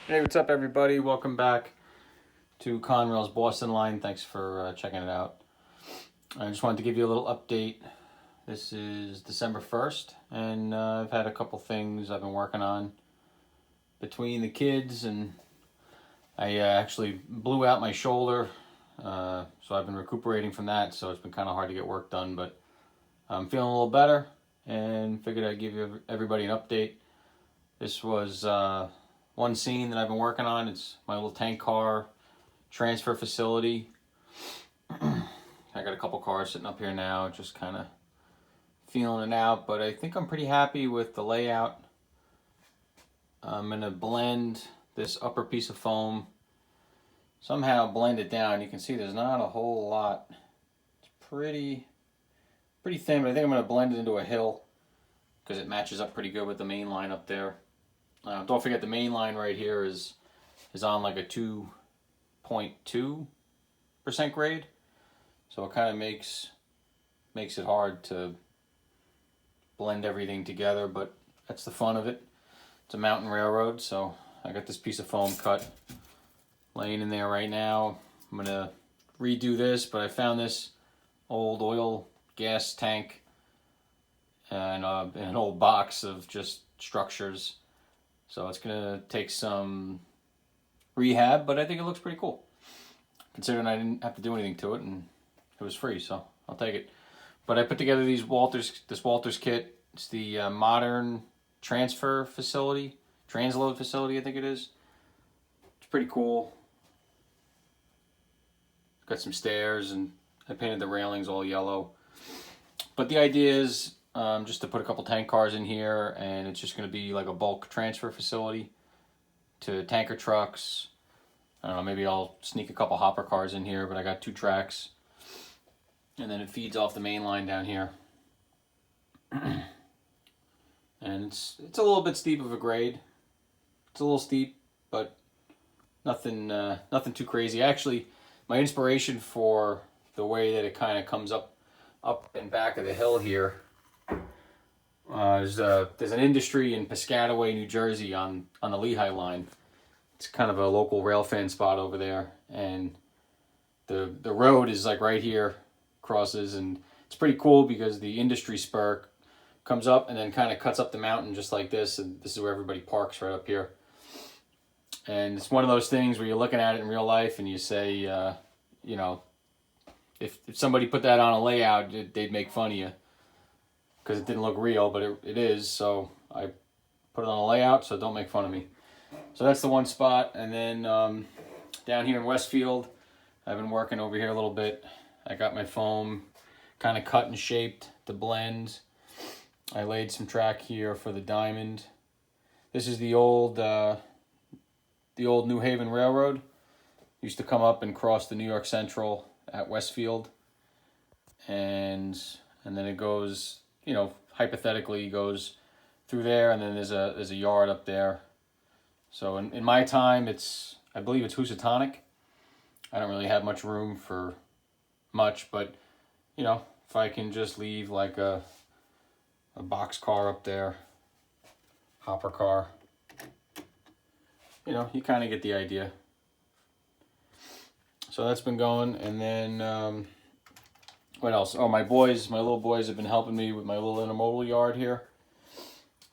Hey, what's up, everybody? Welcome back to Conrail's Boston line. Thanks for checking it out. I just wanted to give you a little update. This is December 1st, and I've had a couple things I've been working on between the kids, and I actually blew out my shoulder, so I've been recuperating from that, so it's been kind of hard to get work done, but I'm feeling a little better, and figured I'd give you everybody an update. This was one scene that I've been working on. It's my little tank car transfer facility. I got a couple cars sitting up here now, just kind of feeling it out, but I think I'm pretty happy with the layout. I'm going to blend this upper piece of foam, somehow blend it down. You can see there's not a whole lot. It's pretty thin, but I think I'm going to blend it into a hill because it matches up pretty good with the main line up there. Don't forget the main line right here is on like a 2.2% grade, so it kind of makes it hard to blend everything together, but that's the fun of it. It's a mountain railroad, so I got this piece of foam cut laying in there right now. I'm gonna redo this, but I found this old oil gas tank and an old box of just structures. So it's gonna take some rehab, but I think it looks pretty cool, considering I didn't have to do anything to it and it was free, so I'll take it. But I put together this Walters kit. It's the modern transfer facility, transload facility, I think it is. It's pretty cool. It's got some stairs, and I painted the railings all yellow. But the idea is just to put a couple tank cars in here, and it's just going to be like a bulk transfer facility to tanker trucks. I don't know, maybe I'll sneak a couple hopper cars in here, but I got 2 tracks. And then it feeds off the main line down here. And it's a little bit steep of a grade. It's a little steep, but nothing too crazy. Actually, my inspiration for the way that it kind of comes up and back of the hill here, there's an industry in Piscataway, New Jersey on the Lehigh line. It's kind of a local rail fan spot over there, and the road is like right here, crosses, and it's pretty cool because the industry spur comes up and then kind of cuts up the mountain just like this, and this is where everybody parks, right up here. And it's one of those things where you're looking at it in real life and you say, if somebody put that on a layout, they'd make fun of you because it didn't look real, but it is. So I put it on a layout, so don't make fun of me. So that's the one spot. And then down here in Westfield, I've been working over here a little bit. I got my foam kind of cut and shaped to blend. I laid some track here for the diamond. This is the old New Haven Railroad. Used to come up and cross the New York Central at Westfield, and then it goes, hypothetically goes through there, and then there's a yard up there. So in my time, I believe it's Housatonic. I don't really have much room for much, but if I can just leave like a box car up there, hopper car, you kind of get the idea. So that's been going, and then what else? Oh, my little boys have been helping me with my little intermodal yard here.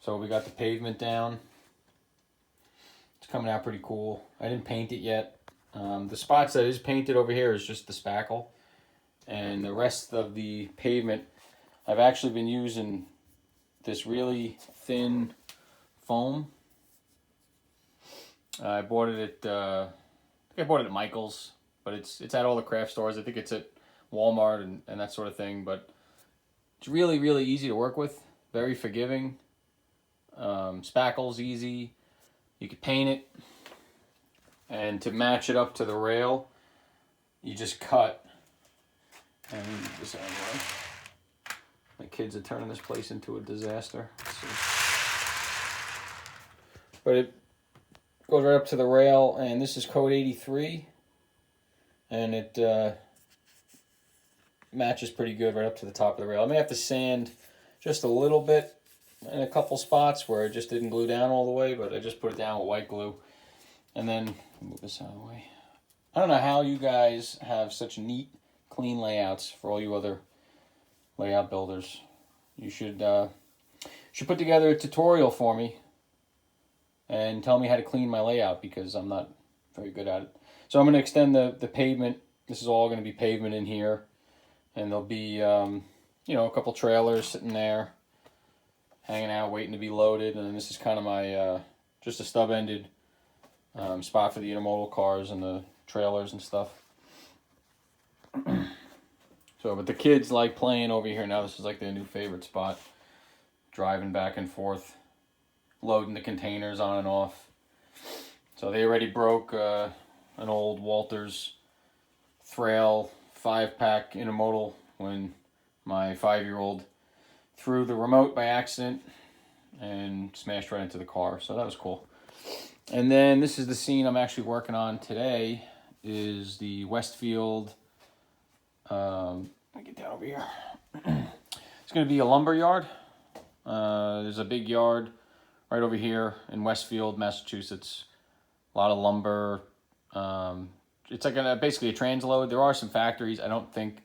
So we got the pavement down. It's coming out pretty cool. I didn't paint it yet. The spots that is painted over here is just the spackle, and the rest of the pavement, I've actually been using this really thin foam. I bought it at Michael's, but it's at all the craft stores. I think it's at Walmart and that sort of thing, but it's really, really easy to work with, very forgiving. Spackle's easy. You could paint it, and to match it up to the rail, you just cut. And this anyway. My kids are turning this place into a disaster. Let's see. But it goes right up to the rail, and this is code 83, and it matches pretty good right up to the top of the rail. I may have to sand just a little bit in a couple spots where it just didn't glue down all the way, but I just put it down with white glue. And then, move this out of the way. I don't know how you guys have such neat, clean layouts for all you other layout builders. You should put together a tutorial for me and tell me how to clean my layout, because I'm not very good at it. So I'm going to extend the pavement. This is all going to be pavement in here. And there'll be, you know, a couple trailers sitting there, hanging out, waiting to be loaded. And then this is kind of my, just a stub-ended spot for the intermodal cars and the trailers and stuff. So, but the kids like playing over here now. This is like their new favorite spot. Driving back and forth, loading the containers on and off. So they already broke an old Walters Thrail 5-pack intermodal when my 5-year-old threw the remote by accident and smashed right into the car. So that was cool. And then this is the scene I'm actually working on today, is the Westfield, let me get down over here. It's going to be a lumber yard. There's a big yard right over here in Westfield, Massachusetts. A lot of lumber. It's like basically a transload. There are some factories. I don't think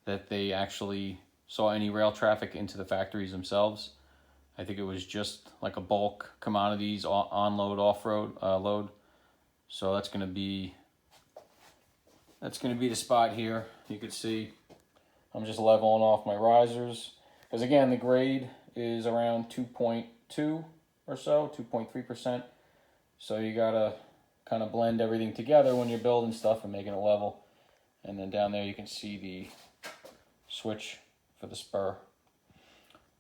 that they actually saw any rail traffic into the factories themselves. I think it was just like a bulk commodities on-load, off-road load. So that's going to be the spot here. You can see I'm just leveling off my risers. Because again, the grade is around 2.2 or so, 2.3%. So you gotta kind of blend everything together when you're building stuff and making it level. And then down there you can see the switch for the spur.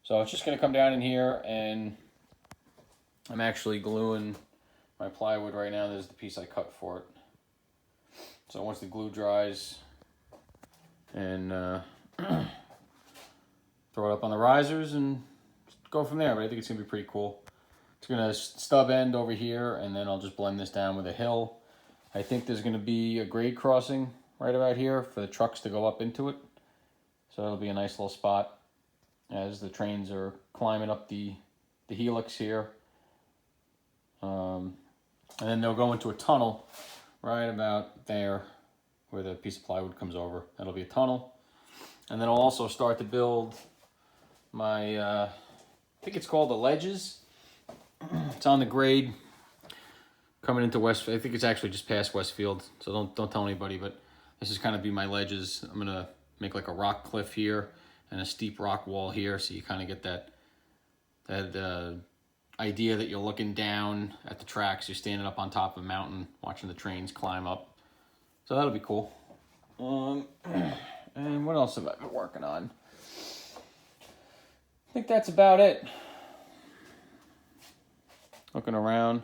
So it's just gonna come down in here, and I'm actually gluing my plywood right now. There's the piece I cut for it. So once the glue dries, and throw it up on the risers and go from there. But I think it's gonna be pretty cool. It's gonna stub end over here, and then I'll just blend this down with a hill. I think there's gonna be a grade crossing right about here for the trucks to go up into it. So it'll be a nice little spot as the trains are climbing up the helix here. And then they'll go into a tunnel right about there where the piece of plywood comes over. That'll be a tunnel. And then I'll also start to build my, I think it's called the ledges. It's on the grade coming into Westfield. I think it's actually just past Westfield, so don't tell anybody, but this is kind of be my ledges. I'm gonna make like a rock cliff here and a steep rock wall here, so you kind of get that idea that you're looking down at the tracks. You're standing up on top of a mountain watching the trains climb up. So that'll be cool. And what else have I been working on? I think that's about it. Looking around.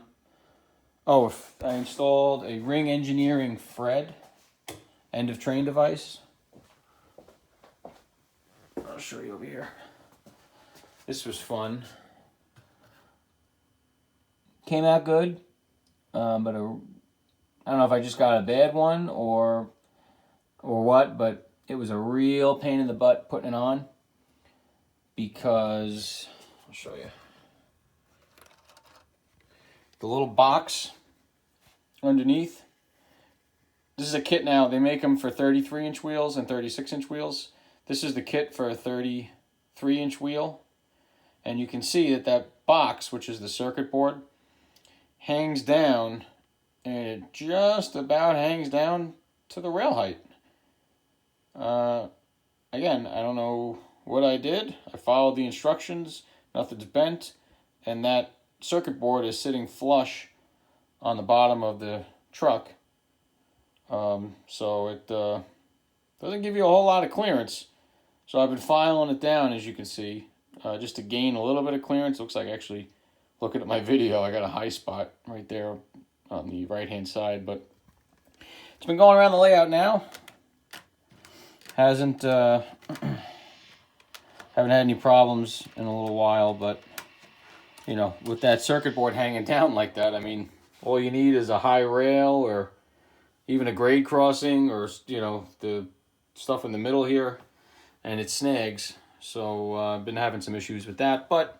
Oh, I installed a Ring Engineering Fred end of train device. I'll show you over here. This was fun. Came out good, but I don't know if I just got a bad one or what, but it was a real pain in the butt putting it on, because I'll show you. The little box underneath. This is a kit now. They make them for 33-inch wheels and 36-inch wheels. This is the kit for a 33-inch wheel. And you can see that box, which is the circuit board, hangs down, and it just about hangs down to the rail height. Again, I don't know what I did. I followed the instructions. Nothing's bent. And that circuit board is sitting flush on the bottom of the truck. So it doesn't give you a whole lot of clearance. So I've been filing it down, as you can see, just to gain a little bit of clearance. Looks like, actually, looking at my video, I got a high spot right there on the right-hand side. But it's been going around the layout now. Haven't had any problems in a little while, but you know, with that circuit board hanging down like that, I mean, all you need is a high rail or even a grade crossing, or, you know, the stuff in the middle here, and it snags. So I've been having some issues with that, but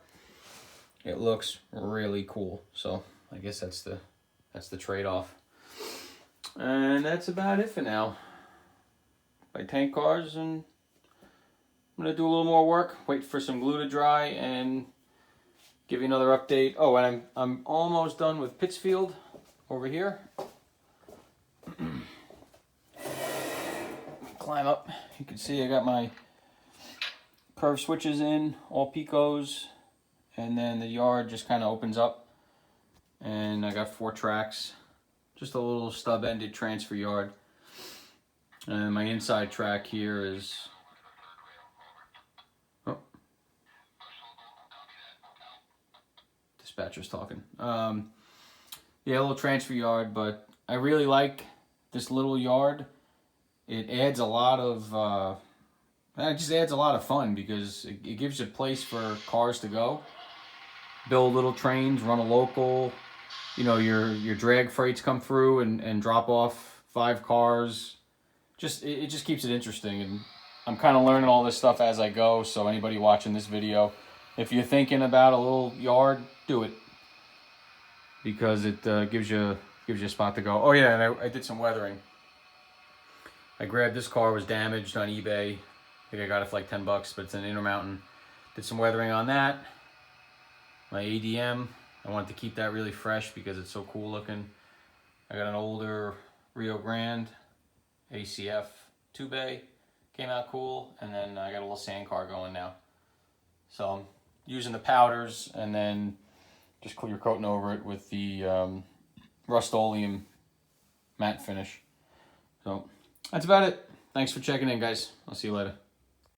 it looks really cool. So I guess that's That's the trade-off. And that's about it for now. My tank cars, and I'm gonna do a little more work, wait for some glue to dry, and give you another update. Oh, and I'm almost done with Pittsfield over here. Climb up. You can see I got my curve switches in, all Picos, and then the yard just kind of opens up, and I got 4 tracks, just a little stub-ended transfer yard. And my inside track here is, oh, dispatcher's talking. Yeah, a little transfer yard, but I really like this little yard. It adds a lot of, it just adds a lot of fun because it gives you a place for cars to go. Build little trains, run a local, you know, your drag freights come through and drop off 5 cars. It just keeps it interesting, and I'm kind of learning all this stuff as I go. So anybody watching this video, if you're thinking about a little yard, do it, because it gives you a spot to go. Oh yeah, and I did some weathering. I grabbed this car, was damaged on eBay. I think I got it for like $10, but it's an Intermountain. Did some weathering on that. My ADM, I wanted to keep that really fresh because it's so cool looking. I got an older Rio Grande ACF 2-bay, came out cool, and then I got a little sand car going now. So I'm using the powders and then just clear coating over it with the Rust-Oleum matte finish. So that's about it. Thanks for checking in, guys. I'll see you later.